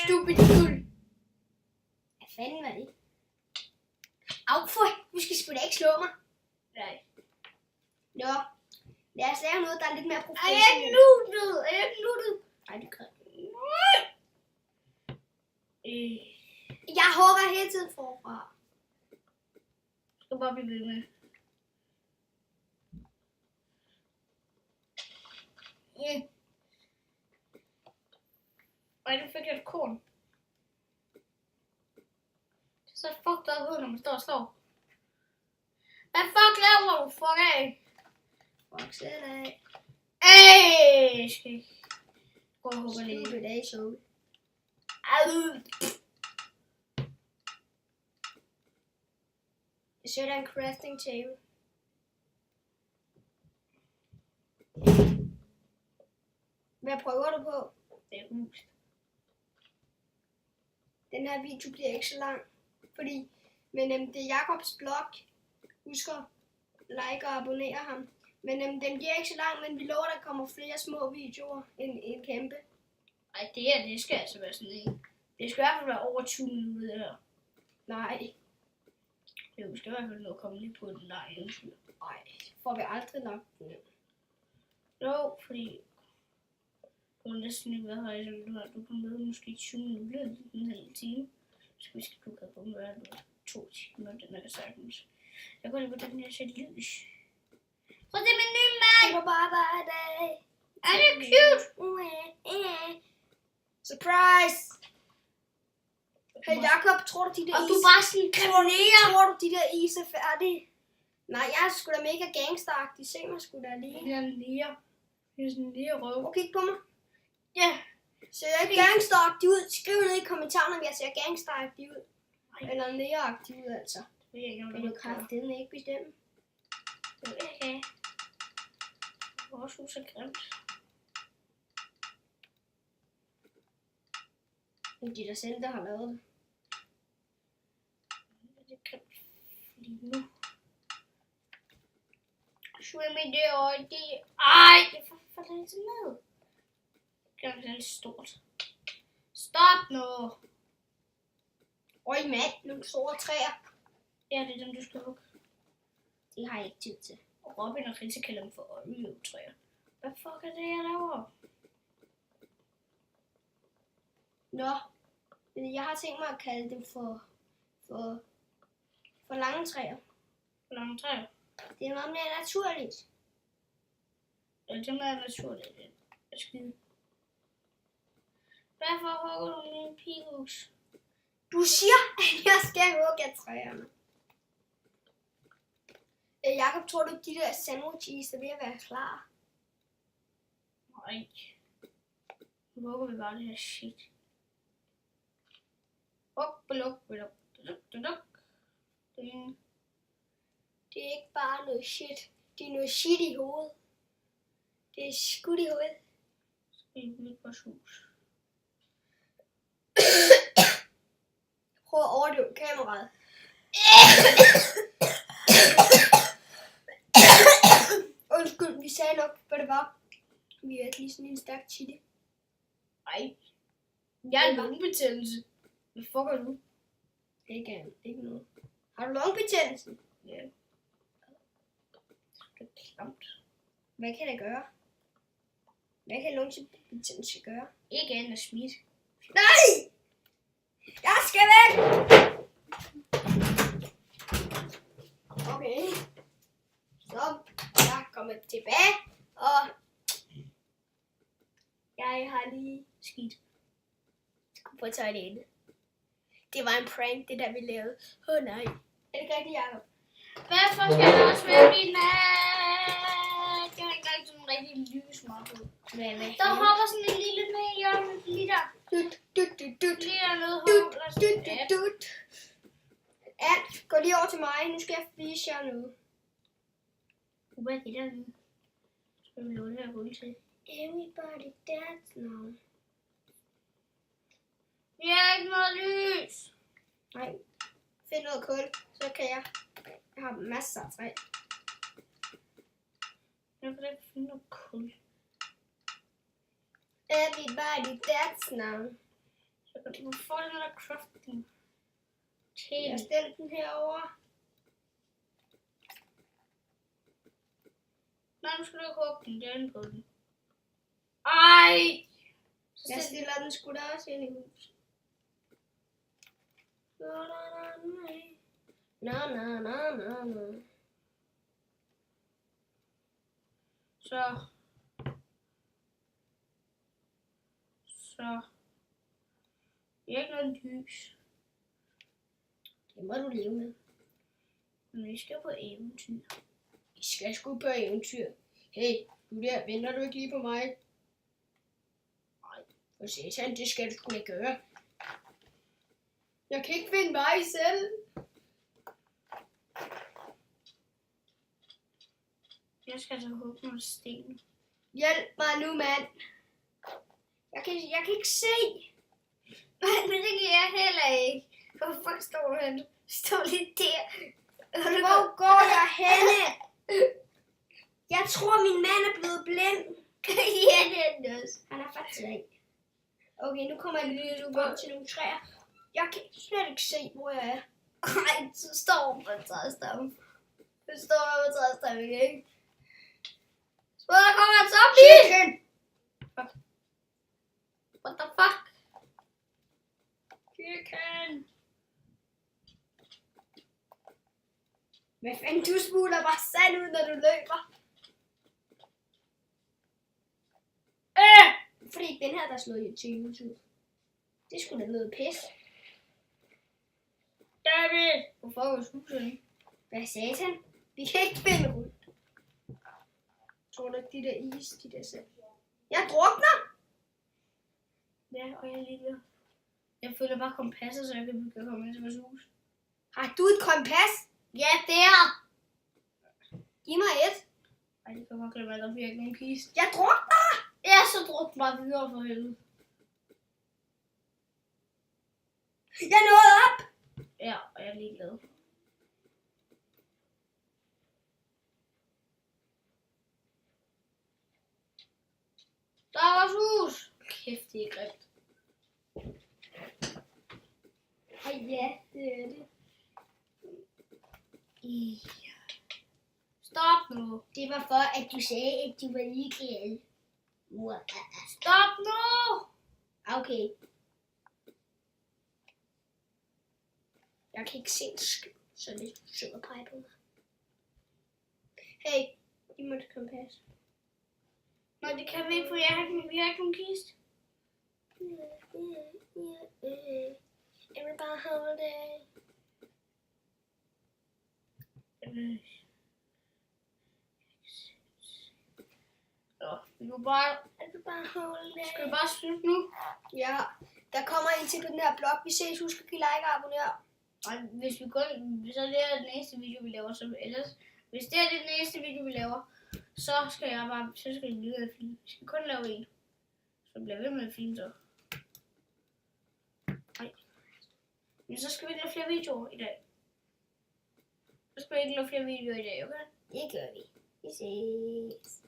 Stupid kul. Hvad fanden var det? Au, du skal sgu da ikke slå mig. Nej. Nå, lad os lave noget, der er lidt mere Er professionelt. jeg ikke nuttet? Nej, det kan Øh, jeg hugger hele tiden forfra. skal bare blive ved med. Ja. Ej, nu fik jeg et korn. Det er så fucked up ud, når man står og slår. Hvad fuck laver du? Fuck af. Fuck selv af. Ej, skal jeg gå og hugge lidt. Stupid asshole. Au. Så er der en crafting table. Hvad prøver du på? Det er hus. Den her video bliver ikke så lang, fordi det er Jakobs blog. Husk at like og abonnere ham. Men den bliver ikke så lang, men vi lover, der kommer flere små videoer end en kæmpe. Ej, det skal altså være sådan en. Det skal i hvert fald være over 20 minutter her. Nej, Det skal i hvert fald nå at komme lige på den der eventyr. nej, får vi aldrig nok den. Jo, fordi du har næsten ikke været her i sådan, du kan med måske 20 minutter, en halv time. Så hvis du kan på med 2 timer, den er sagtens. Jeg går lige på den her sæt lys. Prøv det er min nye mand! Det var bare hver dag. Er det cute? Surprise! Hey Jakob, tror du de der Og is... du bare sådan kremonerer. Tror du de der is er færdige? Nej, jeg er sgu da mega gangsteragtig. Se mig sgu da lige. Det er lige. Det er sådan lige røv. Prøv at kigge på mig. Ja. Ser jeg ikke gangsteragtig ud? Skriv ned i kommentarerne, om jeg ser gangsteragtig ud. Nej. Eller næreagtig ud, altså. Det ved jeg ikke, om Kan du kraftedeme ikke bestemme? Det ved jeg ikke. Vores hus er grimt. Det er dig selv, der har lavet det. Det er grimt lige nu. Swim i det øje, det... Ej, det falder lidt ned. Det er lidt stort. Stop nu. Øj mand, nogle store træer. Ja, det er dem, du skal hugge. Det har jeg ikke tid til. Og Robin og Rita kalder dem for Oreo-træer. Hvad fuck er det, jeg laver? Nå, men jeg har tænkt mig at kalde dem for lange træer. Hvor lange træer? Det er meget mere naturligt. Ja, det er meget naturligt. Det er skide. Hvorfor hugger du min pighus? Du siger, at jeg skal hugge af træerne. Jakob, tror du, de der sandwiches er ved at være klar? Nej. Nu hugger vi bare det her shit. Det er ikke bare noget shit. Det er noget shit i hovedet. Det er skudt i hovedet. Skal vi bygge vores hus? Prøv at overdøve kameraet. Undskyld, vi sagde nok, hvad det var. Vi er lige sådan en stærk chili. Ej. Jeg har lungebetændelse. Hvad fuck er du? Ikke noget. Har du lungebetændelse? Ja. Det er klamt. Hvad kan det gøre? Hvad kan lungebetændelse gøre? Ikke andet smidt. Nej! Jeg skal væk! Okay. Så jeg kommer tilbage, og jeg har lige Skidt. på toilettet. Det var en prank, det der vi lavede. Nej. Er det ikke rigtigt, Jacob? Hvorfor skal der også være min mad? Det har ikke engang sådan en rigtig lysmart ud. Der hopper sådan en lille med i hjørnet. Lige der. Lige dernede. Alt, gå lige over til mig. Nu skal jeg vise jer noget. Hvad er det der nu? Skal vi låne her guld til? Everybody dance now. Vi har ikke noget lys. Nej. Find noget kul, så kan jeg. Jeg har masser af træ. Jeg kan ikke finde noget kul. Everybody dance now. Du får den der crafting. Jeg stiller den herover. Nej, nu skal du ikke hugge den. Det er inde på den. Ej! Jeg stiller den sgu da også ind i huset. Na. Så. Jeg har ikke noget lys. Det må du leve med. Men vi skal på eventyr. Vi skal sgu på eventyr. Hey, du der, venter du ikke lige på mig? Nej, for satan, det skal du sgu ikke gøre. Jeg kan ikke finde vej selv. Jeg skal altså hugge nogle sten. Hjælp mig nu, mand. Jeg kan ikke se. Nej, men det kan jeg heller ikke. Hvor fuck står du hen? Står lige der. Hvor går jeg henne? Jeg tror, min mand er blevet blind. Ja, det er det også. Han er faktisk ikke. Okay, nu kommer jeg lige ud til nogle træer. Jeg kan slet ikke se, hvor jeg er. Nej, så står hun på en træstamme. Du står på en træstamme, ikke? Så der kommer en zombie! Chicken! What the fuck? Chicken! Hvad fanden, du smuler bare sand ud, når du løber. Fordi den her, der slår jeg til YouTube. Det er sgu da noget pis. David! Hvorfor er vores hus henne? Hvad satan? Vi kan ikke finde rundt. Tror du ikke, de der is, de der selv? Jeg drukner! Ja, og jeg ligger. Jeg føler bare kompasset, så jeg kan komme ind til vores hus. Har du et kompas? Ja, der! Giv mig et. Ej, det kan godt glemme, at der bliver ikke nogen kiste. Jeg drukner! Ja, så druk bare videre for helvede. Jeg nåede op! Ja, og jeg er ligeglad. Der er vores hus! Kæft, det er grimt. Ja, det er det. Stop nu! Det var for, at du sagde, at du var ligeglad. Stop nu! Okay. Jeg kan ikke se en skid, så hvis du sidder og peger på mig. Hey, giv mig et kompas. Nå, det kan vi ikke, for vi har ikke nogen kiste. Everybody hold it. Så, vi må bare... Everybody hold it. Skal vi bare slutte nu? Ja, der kommer en til på den her blog. Vi ses, husk at give like og abonnere. Og hvis så det er den næste video, vi laver, så ellers... Hvis det er den næste video, vi laver, så skal vi videre at filme. Vi skal kun lave en. Så bliver ved med at filme så. Nej. Men så skal vi ikke lave flere videoer i dag. Så skal vi ikke lave flere videoer i dag, okay? Det gør vi. Vi ses.